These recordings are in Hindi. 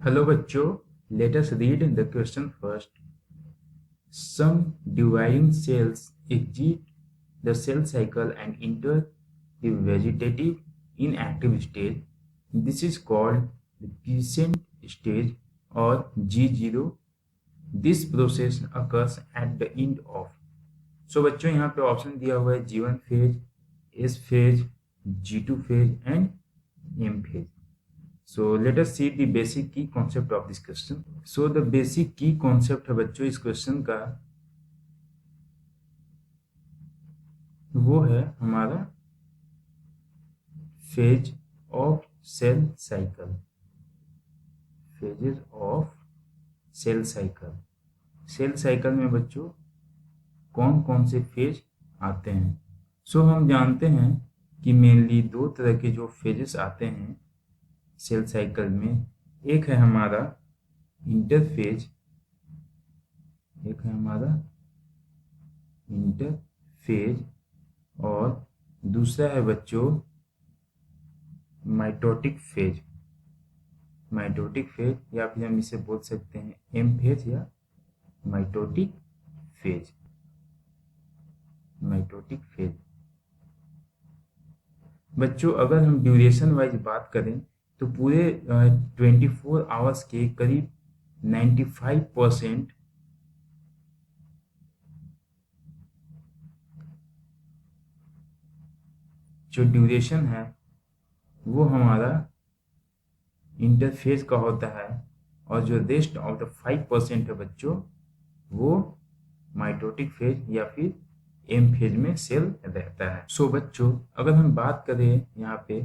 Hello bachcho, let us read the question first. Some dividing cells exit the cell cycle and enter the vegetative inactive stage. This is called the quiescent stage or G0. This process occurs at the end of. So बच्चों यहाँ पे ऑप्शन दिया हुआ है G1 phase, S phase, G2 phase and M phase. So let us see the basic key concept of this question. So the basic key concept है बच्चों इस क्वेश्चन का, वो है हमारा phase of cell cycle. Phases of cell cycle. Cell cycle में बच्चों कौन कौन से फेज आते हैं. सो हम जानते हैं कि मेनली दो तरह के जो फेजेस आते हैं सेल साइकिल में. एक है हमारा इंटरफेज, एक है हमारा इंटरफेज और दूसरा है बच्चों माइटोटिक फेज. माइटोटिक फेज या फिर हम इसे बोल सकते हैं एम फेज या माइटोटिक फेज. माइटोटिक फेज बच्चों अगर हम ड्यूरेशन वाइज बात करें तो पूरे 24 आवर्स के करीब 95% जो ड्यूरेशन है वो हमारा इंटरफेज का होता है और जो रेस्ट ऑफ द 5% है बच्चों वो माइटोटिक फेज या फिर एम फेज में सेल रहता है. सो बच्चों अगर हम बात करें यहाँ पे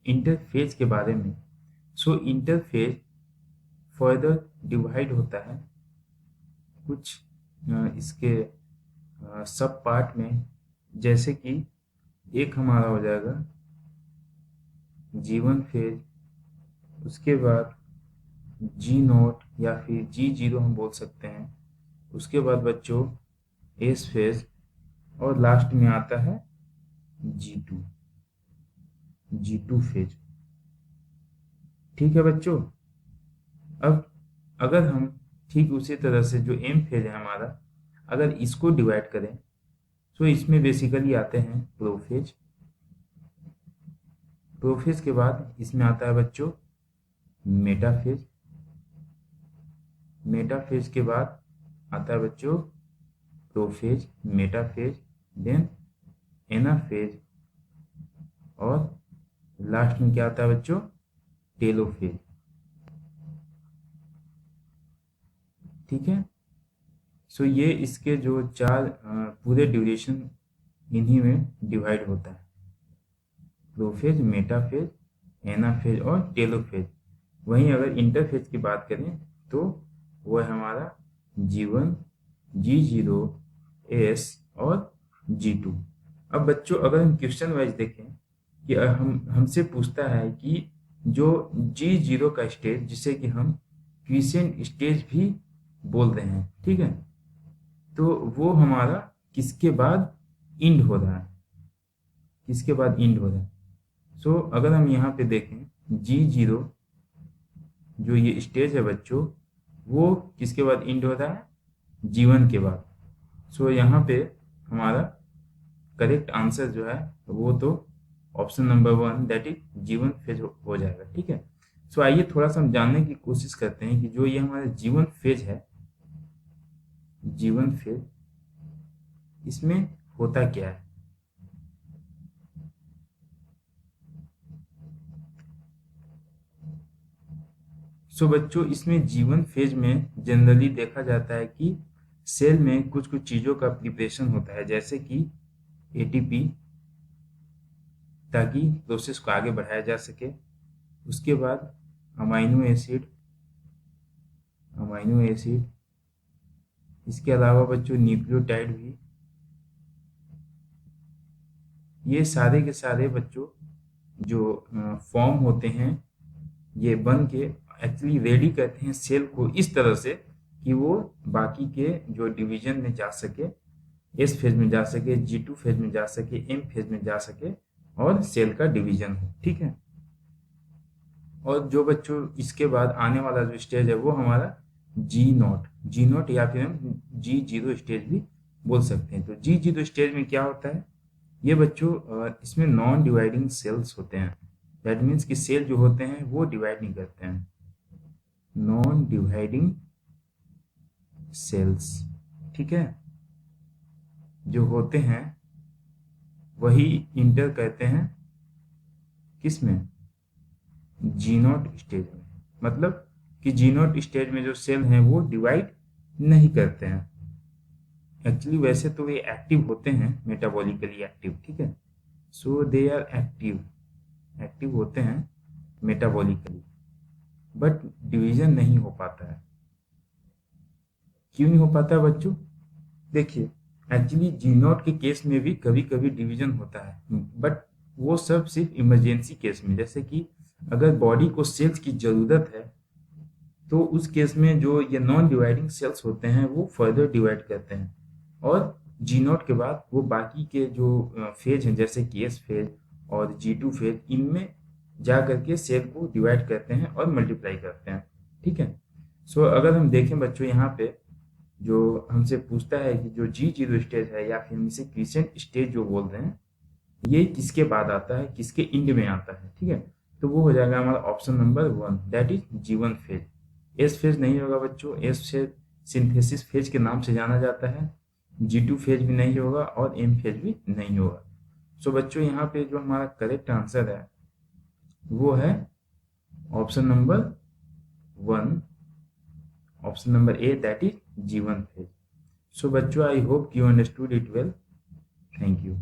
इंटरफेज के बारे में, सो इंटरफेज फर्दर डिवाइड होता है कुछ इसके सब पार्ट में. जैसे कि एक हमारा हो जाएगा G1 फेज, उसके बाद G0 या फिर G0 हम बोल सकते हैं. उसके बाद बच्चों एस फेज और लास्ट में आता है G2 फेज. ठीक है बच्चों. अब अगर हम ठीक उसी तरह से जो एम फेज है हमारा, अगर इसको डिवाइड करें तो इसमें बेसिकली आते हैं प्रोफेज. प्रोफेज के बाद इसमें आता है बच्चों मेटाफेज. मेटाफेज के बाद आता है बच्चों प्रोफेज, मेटाफेज, देन एनाफेज और लास्ट में क्या आता है बच्चों टेलोफेज. ठीक है. सो ये इसके जो चार पूरे ड्यूरेशन इन्हीं में डिवाइड होता है. प्रोफेज, मेटाफेज, एनाफेज और टेलोफेज. वहीं अगर इंटरफेज की बात करें तो वो है हमारा G1, G0, S और G2. अब बच्चों अगर हम क्वेश्चन वाइज देखें कि हमसे पूछता है कि जो G0 का स्टेज जिसे कि हम क्विसेंट स्टेज भी बोल रहे हैं, ठीक है, तो वो हमारा किसके बाद इंड हो रहा है, किसके बाद इंड हो रहा है. सो अगर हम यहाँ पे देखें G0 जो ये स्टेज है बच्चों वो किसके बाद इंड हो रहा है G1 के बाद. सो यहाँ पे हमारा करेक्ट आंसर जो है वो तो option number 1 that is G1 phase हो जाएगा. ठीक है. सो आइए थोड़ा सा हम जानने की कोशिश करते हैं कि जो ये हमारा G1 फेज है, G1 फेज इसमें होता क्या है. सो बच्चों इसमें G1 फेज में जनरली देखा जाता है कि सेल में कुछ कुछ चीज़ों का प्रिपरेशन होता है जैसे कि ATP, ताकि प्रोसेस को आगे बढ़ाया जा सके. उसके बाद अमाइनो एसिड, इसके अलावा बच्चों न्यूक्लियोटाइड भी. ये सारे के सारे बच्चों जो फॉर्म होते हैं ये बन के एक्चुअली रेडी करते हैं सेल को इस तरह से कि वो बाकी के जो डिवीजन में जा सके, एस फेज में जा सके, G2 फेज में जा सके, एम फेज में जा सके और सेल का डिवीजन हो. ठीक है. और जो बच्चों इसके बाद आने वाला जो स्टेज है वो हमारा जी नॉट या फिर हम G0 स्टेज भी बोल सकते हैं। तो G0 स्टेज में क्या होता है, ये बच्चों इसमें नॉन डिवाइडिंग सेल्स होते हैं। दैट मीन्स कि सेल जो होते हैं वो डिवाइड नहीं करते हैं, नॉन डिवाइडिंग सेल्स, ठीक है, जो होते हैं वही इंटर कहते हैं किस में, G0 स्टेज में। मतलब कि G0 स्टेज में जो सेल हैं वो डिवाइड नहीं करते हैं। एक्चुअली वैसे तो वे एक्टिव होते हैं, मेटाबॉलिकली एक्टिव, ठीक है, सो दे आर एक्टिव होते हैं मेटाबॉलिकली, बट डिवीजन नहीं हो पाता है। क्यों नहीं हो पाता है बच्चों? देखिए, एक्चुअली G0 के केस में भी कभी कभी डिवीजन होता है, बट वो सब सिर्फ इमरजेंसी केस में, जैसे कि अगर बॉडी को सेल्स की जरूरत है तो उस केस में जो ये नॉन डिवाइडिंग सेल्स होते हैं वो फर्दर डिवाइड करते हैं, और G0 के बाद वो बाकी के जो फेज हैं जैसे कि S फेज और G2 फेज, इनमें जा करके सेल को डिवाइड करते हैं और मल्टीप्लाई करते हैं, ठीक है। सो अगर हम देखें बच्चों, यहाँ पे जो हमसे पूछता है कि जो G0 स्टेज है या फिर हम इसे क्रिसेंट स्टेज जो बोल रहे हैं, ये किसके बाद आता है, किसके इंड में आता है, ठीक है, तो वो हो जाएगा हमारा option number 1, that is G1 phase. S phase नहीं होगा बच्चों, एस फेज सिंथेसिस फेज के नाम से जाना जाता है, G2 फेज भी नहीं होगा और M फेज भी नहीं होगा। सो बच्चों यहाँ पे जो हमारा करेक्ट आंसर है वो है option number 1, option number A, that is G1 phase. So बच्चों, I hope you understood it well. Thank you.